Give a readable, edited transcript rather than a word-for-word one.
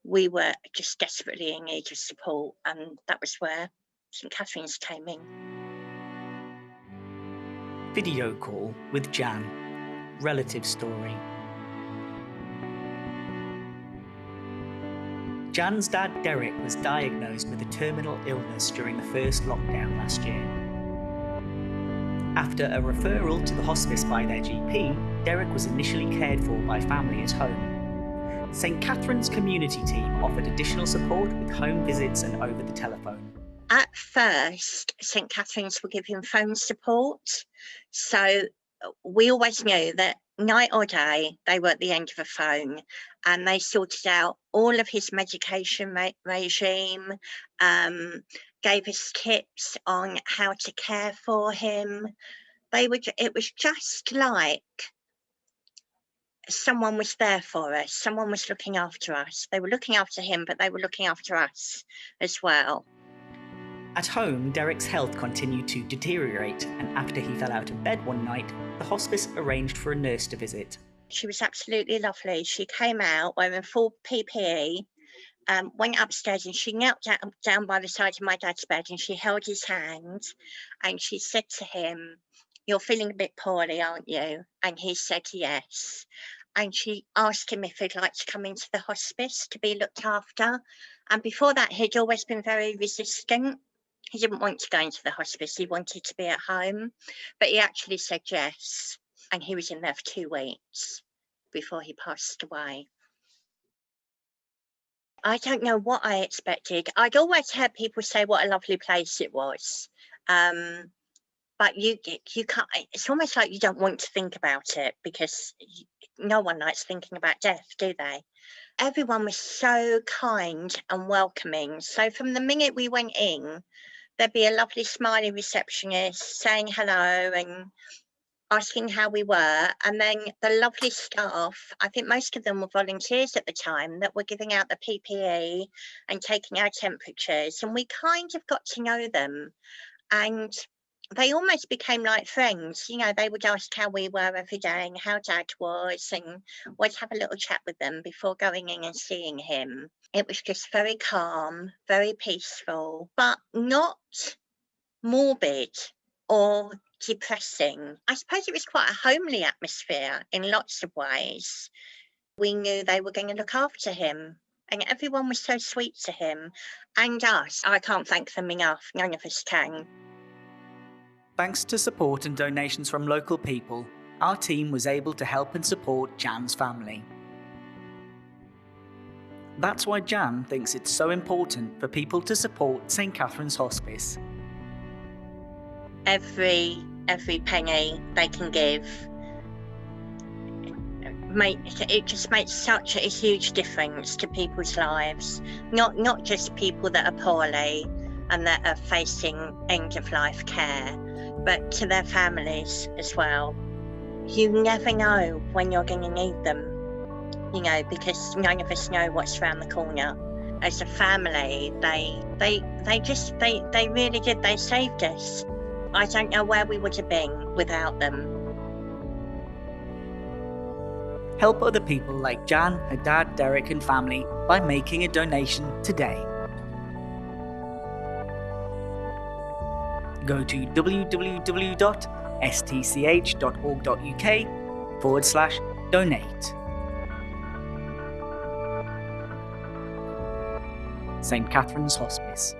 We were just desperately in need of support, and that was where St Catherine's came in. Video call with Jan. Relative story. Jan's dad Derek was diagnosed with a terminal illness during the first lockdown last year. After a referral to the hospice by their GP, Derek was initially cared for by family at home. St Catherine's community team offered additional support with home visits and over the telephone. At first, St Catherine's were giving phone support, so we always knew that night or day they were at the end of a phone, and they sorted out all of his medication regime, gave us tips on how to care for him. It was just like someone was there for us, someone was looking after us. They were looking after him, but they were looking after us as well. At home, Derek's health continued to deteriorate, and after he fell out of bed one night, the hospice arranged for a nurse to visit. She was absolutely lovely. She came out wearing full PPE, went upstairs, and she knelt down by the side of my dad's bed, and she held his hand, and she said to him, "You're feeling a bit poorly, aren't you?" And he said yes. And she asked him if he'd like to come into the hospice to be looked after. And before that, he'd always been very resistant. He didn't want to go into the hospice. He wanted to be at home, but he actually said yes. And he was in there for 2 weeks before he passed away. I don't know what I expected. I'd always heard people say what a lovely place it was. But you can't, it's almost like you don't want to think about it, because no one likes thinking about death, do they? Everyone was so kind and welcoming. So from the minute we went in, there'd be a lovely smiley receptionist saying hello and asking how we were. And then the lovely staff, I think most of them were volunteers at the time, that were giving out the PPE and taking our temperatures. And we kind of got to know them. And they almost became like friends. You know, they would ask how we were every day and how Dad was, and we'd have a little chat with them before going in and seeing him. It was just very calm, very peaceful, but not morbid or depressing. I suppose it was quite a homely atmosphere in lots of ways. We knew they were going to look after him, and everyone was so sweet to him and us. I can't thank them enough. None of us can. Thanks to support and donations from local people, our team was able to help and support Jan's family. That's why Jan thinks it's so important for people to support St Catherine's Hospice. Every penny they can give, it just makes such a huge difference to people's lives. Not just people that are poorly and that are facing end-of-life care, but to their families as well. You never know when you're going to need them, you know, because none of us know what's around the corner. As a family, they really did. They saved us. I don't know where we would have been without them. Help other people like Jan, her dad, Derek and family by making a donation today. Go to www.stch.org.uk/donate. St Catherine's Hospice.